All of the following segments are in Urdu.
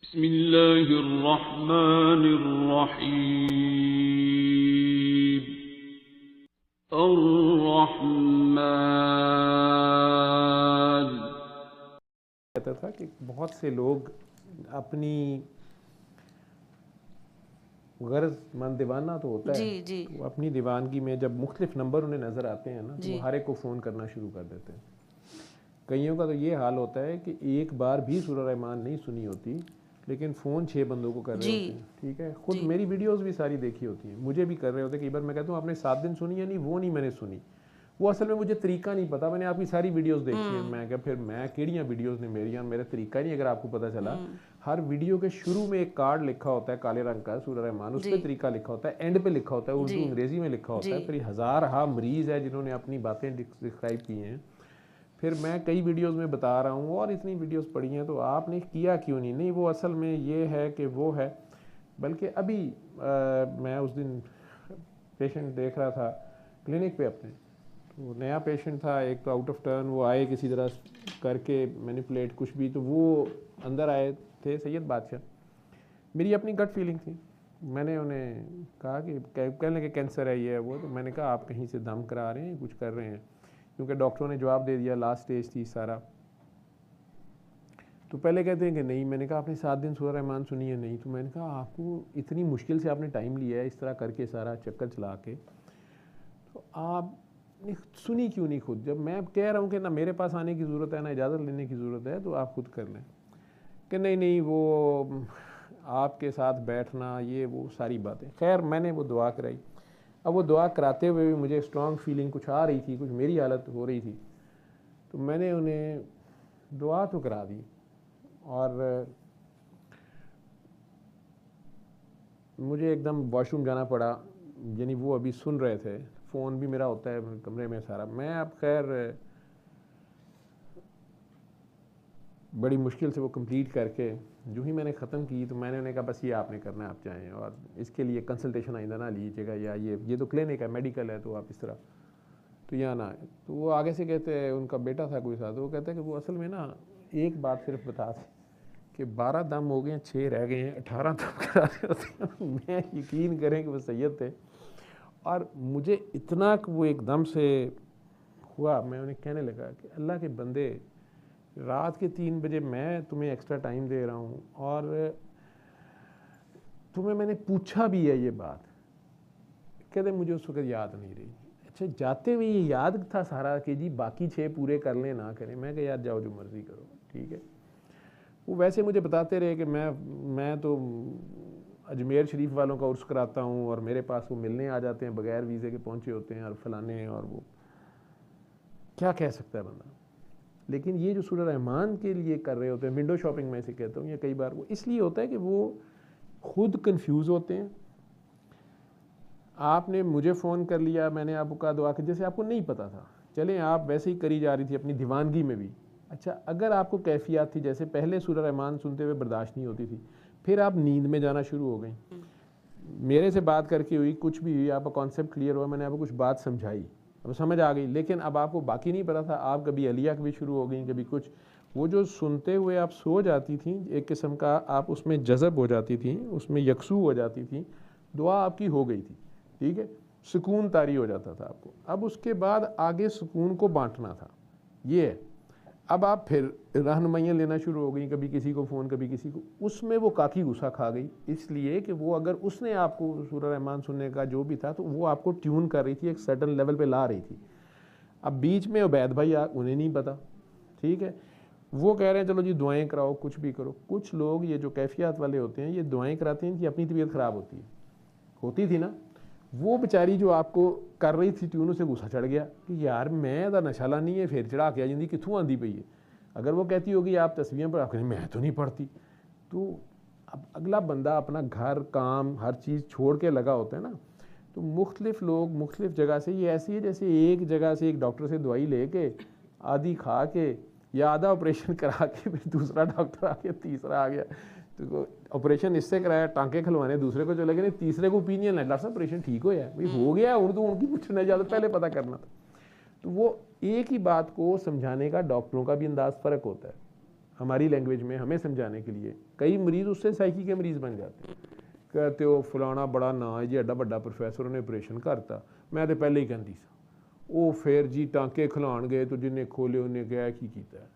بسم اللہ الرحمن الرحیم الرحمن. کہتا تھا کہ بہت سے لوگ اپنی غرض مند دیوانہ تو ہوتا ہے جی وہ اپنی دیوانگی میں جب مختلف نمبر انہیں نظر آتے ہیں نا تو وہ ہر ایک کو فون کرنا شروع کر دیتے ہیں. کئیوں کا تو یہ حال ہوتا ہے کہ ایک بار بھی سورہ رحمان نہیں سنی ہوتی لیکن فون 6 بندوں کو کر رہے ہوتے ہیں. ٹھیک ہے, خود میری ویڈیوز بھی ساری دیکھی ہوتی ہیں, مجھے بھی کر رہے ہوتے ہیں. کئی بار میں کہتا ہوں آپ نے 7 دن سنی یا نہیں, وہ نہیں میں نے سنی, وہ اصل میں مجھے طریقہ نہیں پتا, میں نے آپ کی ساری ویڈیوز دیکھی ہیں. میں کہا پھر میں کیڑیاں ویڈیوز نے میری, میرا طریقہ نہیں. اگر آپ کو پتہ چلا ہر ویڈیو کے شروع میں ایک کارڈ لکھا ہوتا ہے کالے رنگ کا سورہ رحمان, اس پہ طریقہ لکھا ہوتا ہے, اینڈ پہ لکھا ہوتا ہے, اردو انگریزی میں لکھا ہوتا ہے. پھر ہزارہا مریض ہے جنہوں نے اپنی باتیں ڈسکرائب کی ہیں. پھر میں کئی ویڈیوز میں بتا رہا ہوں اور اتنی ویڈیوز پڑھی ہیں تو آپ نے کیا کیوں نہیں. نہیں وہ اصل میں یہ ہے کہ وہ ہے. بلکہ ابھی میں اس دن پیشنٹ دیکھ رہا تھا کلینک پہ اپنے, تو نیا پیشنٹ تھا ایک, تو آؤٹ آف ٹرن وہ آئے کسی طرح کر کے مینیپولیٹ کچھ بھی, تو وہ اندر آئے تھے سید بادشاہ. میری اپنی گٹ فیلنگ تھی, میں نے انہیں کہا کہ کہنے کہ کینسر ہے یہ ہے وہ, تو میں نے کہا آپ کہیں سے دم کرا رہے ہیں کچھ کر رہے ہیں, کیونکہ ڈاکٹروں نے جواب دے دیا لاسٹ اسٹیج تھی سارا. تو پہلے کہتے ہیں کہ نہیں. میں نے کہا آپ نے 7 دن سورہ رحمان سنی ہے نہیں, تو میں نے کہا آپ کو اتنی مشکل سے آپ نے ٹائم لیا ہے اس طرح کر کے سارا چکر چلا کے, تو آپ نے سنی کیوں نہیں خود. جب میں کہہ رہا ہوں کہ نہ میرے پاس آنے کی ضرورت ہے نہ اجازت لینے کی ضرورت ہے, تو آپ خود کر لیں. کہ نہیں وہ آپ کے ساتھ بیٹھنا یہ وہ ساری باتیں. خیر میں نے وہ دعا کرائی. اب وہ دعا کراتے ہوئے بھی مجھے اسٹرانگ فیلنگ کچھ آ رہی تھی, کچھ میری حالت ہو رہی تھی, تو میں نے انہیں دعا تو کرا دی. اور مجھے ایک دم واش روم جانا پڑا, یعنی وہ ابھی سن رہے تھے, فون بھی میرا ہوتا ہے کمرے میں سارا. میں اب خیر بڑی مشکل سے وہ کمپلیٹ کر کے جو ہی میں نے ختم کی, تو میں نے انہیں کہا بس یہ آپ نے کرنا ہے, آپ چاہیں, اور اس کے لیے کنسلٹیشن آئندہ نہ لیجیے گا, یا یہ تو کلینک ہے میڈیکل ہے, تو آپ اس طرح تو یہاں نہ. تو وہ آگے سے کہتے ہیں, ان کا بیٹا تھا کوئی ساتھ, وہ کہتا ہے کہ وہ اصل میں نا ایک بات صرف بتا دیں کہ 12 دم ہو گئے ہیں, 6 رہ گئے ہیں, 18 دم کرا رہے ہوتے ہیں. میں یقین کریں کہ وہ سید تھے, اور مجھے اتنا کہ وہ ایک دم سے ہوا. میں انہیں کہنے لگا کہ اللہ کے بندے, رات کے 3 بجے میں تمہیں ایکسٹرا ٹائم دے رہا ہوں, اور تمہیں میں نے پوچھا بھی ہے یہ بات. کہتے مجھے اس وقت یاد نہیں رہی. اچھا جاتے ہوئے یہ یاد تھا سارا کہ جی باقی 6 پورے کر لیں نہ کریں. میں کہ یار جاؤ جو مرضی کرو, ٹھیک ہے. وہ ویسے مجھے بتاتے رہے کہ میں تو اجمیر شریف والوں کا عرس کراتا ہوں, اور میرے پاس وہ ملنے آ جاتے ہیں بغیر ویزے کے پہنچے ہوتے ہیں, اور فلانے, اور وہ کیا کہہ سکتا ہے بندہ. لیکن یہ جو سورہ رحمان کے لیے کر رہے ہوتے ہیں, ونڈو شاپنگ میں سے کہتا ہوں, یا کئی بار وہ اس لیے ہوتا ہے کہ وہ خود کنفیوز ہوتے ہیں. آپ نے مجھے فون کر لیا, میں نے آپ کو کہا دعا کہ جیسے آپ کو نہیں پتا تھا, چلیں آپ ویسے ہی کری جا رہی تھی اپنی دیوانگی میں بھی. اچھا اگر آپ کو کیفیات تھی, جیسے پہلے سورہ رحمان سنتے ہوئے برداشت نہیں ہوتی تھی, پھر آپ نیند میں جانا شروع ہو گئیں, میرے سے بات کر کے ہوئی, کچھ بھی ہوئی, آپ کا کانسیپٹ کلیئر ہوا, میں نے آپ کو کچھ بات سمجھائی, اب سمجھ آ گئی, لیکن اب آپ کو باقی نہیں پتا تھا. آپ کبھی علیہ بھی شروع ہو گئیں, کبھی کچھ. وہ جو سنتے ہوئے آپ سو جاتی تھیں, ایک قسم کا آپ اس میں جذب ہو جاتی تھیں, اس میں یکسو ہو جاتی تھیں, دعا آپ کی ہو گئی تھی, ٹھیک ہے, سکون طاری ہو جاتا تھا آپ کو. اب اس کے بعد آگے سکون کو بانٹنا تھا, یہ ہے. اب آپ پھر رہنمائیاں لینا شروع ہو گئیں, کبھی کسی کو فون, کبھی کسی کو. اس میں وہ کاکی غصہ کھا گئی, اس لیے کہ وہ اگر اس نے آپ کو سورہ رحمان سننے کا جو بھی تھا, تو وہ آپ کو ٹیون کر رہی تھی, ایک سرٹن لیول پہ لا رہی تھی. اب بیچ میں عبید بھائی انہیں نہیں پتا, ٹھیک ہے, وہ کہہ رہے ہیں چلو جی دعائیں کراؤ, کچھ بھی کرو. کچھ لوگ یہ جو کیفیات والے ہوتے ہیں, یہ دعائیں کراتے ہیں کہ اپنی طبیعت خراب ہوتی تھی نا, وہ بیچاری جو آپ کو کر رہی تھی ٹیون, سے غصہ چڑھ گیا کہ یار میں دا نشہ نہیں ہے, پھر چڑھا کے جاندی کتھوں آندی پئی ہے. اگر وہ کہتی ہوگی آپ تصویریں پر, آپ کہیں میں تو نہیں پڑھتی. تو اب اگلا بندہ اپنا گھر, کام, ہر چیز چھوڑ کے لگا ہوتا ہے نا, تو مختلف لوگ مختلف جگہ سے. یہ ایسی ہے جیسے ایک جگہ سے ایک ڈاکٹر سے دوائی لے کے آدھی کھا کے, یا آدھا آپریشن کرا کے, پھر دوسرا ڈاکٹر آ گیا, تیسرا آ گیا, تو آپریشن اس سے کرایا, ٹانکے کھلوانے دوسرے کو چلے گئے, تیسرے کو اوپینین ہے ڈاکٹر صاحب آپریشن ٹھیک ہو ہے, بھائی ہو گیا, ان تو ان کی پوچھنے جاتا, پہلے پتہ کرنا تھا. تو وہ ایک ہی بات کو سمجھانے کا ڈاکٹروں کا بھی انداز فرق ہوتا ہے. ہماری لینگویج میں ہمیں سمجھانے کے لیے. کئی مریض اس سے سائیکی کے مریض بن جاتے ہیں, کہتے ہو فلانا بڑا نا ہے جی, ایڈا بڑا پروفیسر نے آپریشن کرتا, میں تو پہلے ہی کہتی سا. وہ پھر جی ٹانکے کھلان گئے تو جنہیں کھولے انہیں کیا کی کیتا ہے.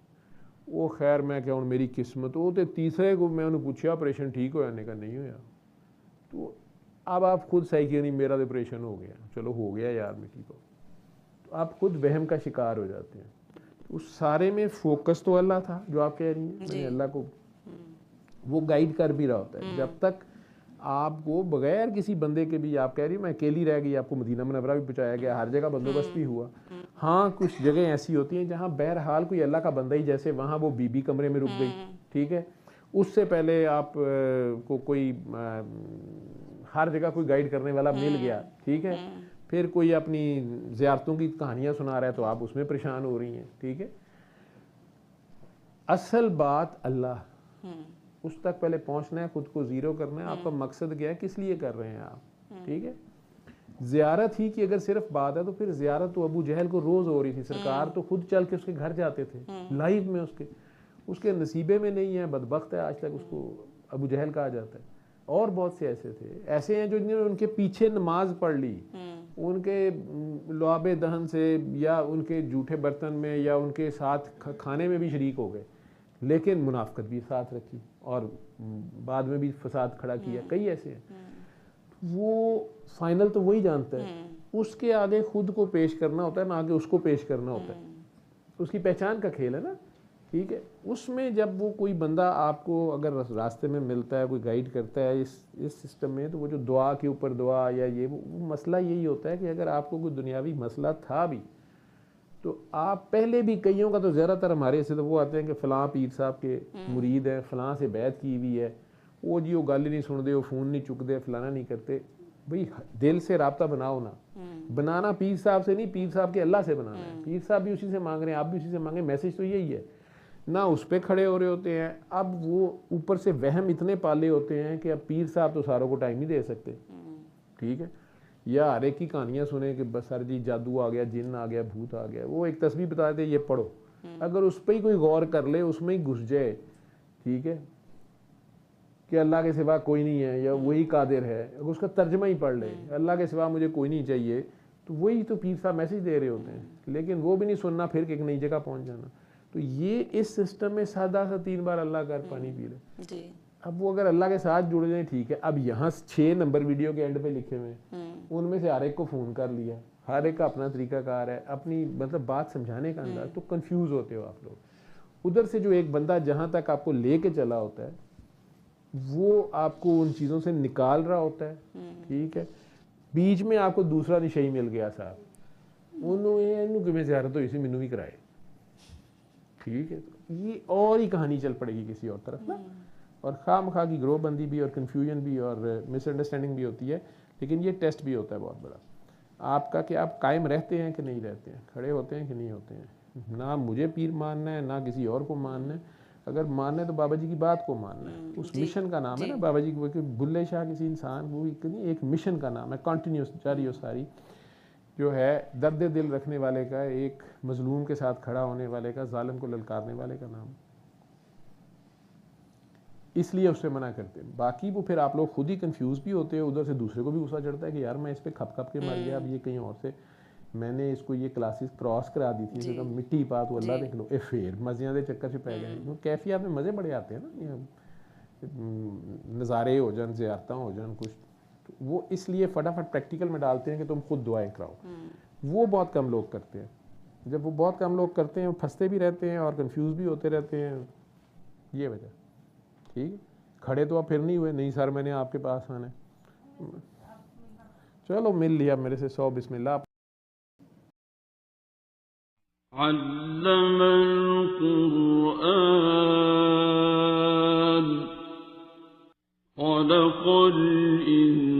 وہ خیر میں کیا ہوں میری قسمت. وہ تو تیسرے کو میں انہوں پوچھا آپریشن ٹھیک ہوا, نے کہا نہیں ہوا. تو اب آپ خود سائیکی نہیں, میرا تو آپریشن ہو گیا, چلو ہو گیا یار مٹی کو, تو آپ خود وہم کا شکار ہو جاتے ہیں. اس سارے میں فوکس تو اللہ تھا جو آپ کہہ رہی ہیں, میں نے اللہ کو وہ گائیڈ کر بھی رہا ہوتا ہے. جب تک آپ کو بغیر کسی بندے کے بھی, آپ کہہ رہی ہیں میں اکیلی رہ گئی, آپ کو مدینہ منورہ بھی پہنچایا گیا, ہر جگہ بندوبست بھی ہوا. ہاں کچھ جگہیں ایسی ہوتی ہیں جہاں بہرحال کوئی اللہ کا بندہ ہی, جیسے وہاں وہ بی بی کمرے میں رک گئی, ٹھیک ہے, اس سے پہلے آپ کو کوئی ہر جگہ کوئی گائیڈ کرنے والا مل گیا, ٹھیک ہے, پھر کوئی اپنی زیارتوں کی کہانیاں سنا رہا ہے تو آپ اس میں پریشان ہو رہی ہیں, ٹھیک ہے. اصل بات اللہ, اس تک پہلے پہنچنا ہے, خود کو زیرو کرنا ہے. آپ کا مقصد کیا ہے, کس لیے کر رہے ہیں آپ, ٹھیک ہے. زیارت ہی کی اگر صرف بات ہے تو پھر زیارت تو ابو جہل کو روز ہو رہی تھی. سرکار تو خود چل کے اس کے گھر جاتے تھے لائیو میں, اس کے نصیبے میں نہیں ہے, بدبخت ہے, آج تک اس کو ابو جہل کہا جاتا ہے. اور بہت سے ایسے ہیں جو ان کے پیچھے نماز پڑھ لی, ان کے لعاب دہن سے یا ان کے جھوٹے برتن میں یا ان کے ساتھ کھانے میں بھی شریک ہو گئے, لیکن منافقت بھی ساتھ رکھی اور بعد میں بھی فساد کھڑا کیا. کئی ایسے ہیں. وہ فائنل تو وہی جانتا ہے, اس کے آگے خود کو پیش کرنا ہوتا ہے, نہ آگے اس کو پیش کرنا ہوتا ہے. اس کی پہچان کا کھیل ہے نا, ٹھیک ہے. اس میں جب وہ کوئی بندہ آپ کو اگر راستے میں ملتا ہے, کوئی گائیڈ کرتا ہے اس سسٹم میں, تو وہ جو دعا کے اوپر دعا یا یہ وہ مسئلہ یہی ہوتا ہے کہ اگر آپ کو کوئی دنیاوی مسئلہ تھا بھی تو آپ پہلے بھی, کئیوں کا تو زیادہ تر ہمارے سے تو وہ آتے ہیں کہ فلاں پیر صاحب کے مرید ہیں, فلاں سے بیعت کی ہوئی ہے, وہ جی وہ گل ہی نہیں سن دے, وہ فون نہیں چک دے, فلانا نہیں کرتے. بھئی دل سے رابطہ بناؤ نا. بنانا پیر صاحب سے نہیں, پیر صاحب کے اللہ سے بنانا ہے. پیر صاحب بھی اسی سے مانگ رہے ہیں, آپ بھی اسی سے مانگیں, میسج تو یہی ہے. نہ اس پہ کھڑے ہو رہے ہوتے ہیں. اب وہ اوپر سے وہم اتنے پالے ہوتے ہیں کہ اب پیر صاحب تو ساروں کو ٹائم نہیں دے سکتے, ٹھیک ہے. یا ہر ایک کی کہانیاں سنیں کہ بس سر جی جادو آ گیا, جن آ گیا, بھوت آ گیا. وہ ایک تسبیح بتا دیتے یہ پڑھو, اگر اس پہ ہی کوئی غور کر لے, اس میں ہی گھس جائے, ٹھیک ہے, کہ اللہ کے سوا کوئی نہیں ہے یا وہی قادر ہے, اگر اس کا ترجمہ ہی پڑھ لے, اللہ کے سوا مجھے کوئی نہیں چاہیے, تو وہی تو پیر صاحب میسج دے رہے ہوتے ہیں. لیکن وہ بھی نہیں سننا, پھر ایک نئی جگہ پہنچ جانا. تو یہ اس سسٹم میں سادہ سا 3 بار اللہ کر پانی پی لے. اب وہ اگر اللہ کے ساتھ جڑ جائیں, ٹھیک ہے. اب یہاں 6 نمبر ویڈیو کے اینڈ پہ لکھے ہوئے ہیں, ان میں سے ہر ایک کو فون کر لیا, ہر ایک کا اپنا طریقہ کار ہے, اپنی مطلب بات سمجھانے کا انداز, تو کنفیوز ہوتے ہو آپ لوگ. ادھر سے جو ایک بندہ جہاں تک آپ کو لے کے چلا ہوتا ہے, وہ آپ کو ان چیزوں سے نکال رہا ہوتا ہے, ٹھیک ہے. بیچ میں آپ کو دوسرا نشئی مل گیا صاحب, انہوں کہ میں زیارت ہوئی سی, مینوں بھی کرائے, ٹھیک ہے. یہ اور ہی کہانی چل پڑے گی کسی اور طرف نا, اور خواہ مخواہ کی گروہ بندی بھی اور کنفیوژن بھی اور مس انڈرسٹینڈنگ بھی ہوتی ہے. لیکن یہ ٹیسٹ بھی ہوتا ہے بہت بڑا آپ کا, کہ آپ قائم رہتے ہیں کہ نہیں رہتے ہیں, کھڑے ہوتے ہیں کہ نہیں ہوتے ہیں. نہ مجھے پیر ماننا ہے, نہ کسی اور کو ماننا ہے. اگر ماننا ہے تو بابا جی کی بات کو ماننا ہے. اس مشن کا نام ہے نا بابا جی کو, بلے شاہ کسی انسان وہ ایک مشن کا نام ہے, کنٹینیوس جاری و ساری, جو ہے درد دل رکھنے والے کا, ایک مظلوم کے ساتھ کھڑا ہونے والے کا, ظالم کو للکارنے والے کا نام. اس لیے اس سے منع کرتے ہیں. باقی وہ پھر آپ لوگ خود ہی کنفیوز بھی ہوتے ہیں, ادھر سے دوسرے کو بھی غصہ چڑھتا ہے کہ یار میں اس پہ کھپ کھپ کے مر گیا, اب یہ کہیں اور سے میں نے اس کو یہ کلاسز کراس کرا دی تھی, اسے کہا مٹی پا تو اللہ دیکھ لو, پھر مزیاں دے چکر سے پہ گئے. کیفیات میں مزے بڑے آتے ہیں نا, نظارے ہو جان, زیارتاں ہو جان کچھ, وہ اس لیے فٹافٹ پریکٹیکل میں ڈالتے ہیں کہ تم خود دعائیں کراؤ. وہ بہت کم لوگ کرتے ہیں. جب وہ بہت کم لوگ کرتے ہیں, پھنستے بھی رہتے ہیں اور کنفیوز بھی ہوتے رہتے ہیں. یہ وجہ, ٹھیک. کھڑے تو آپ پھر نہیں ہوئے, نہیں سر میں نے آپ کے پاس آنا ہے, چلو مل لیا میرے سے 100 بسم اللہ. علم القرآن خلق الإنسان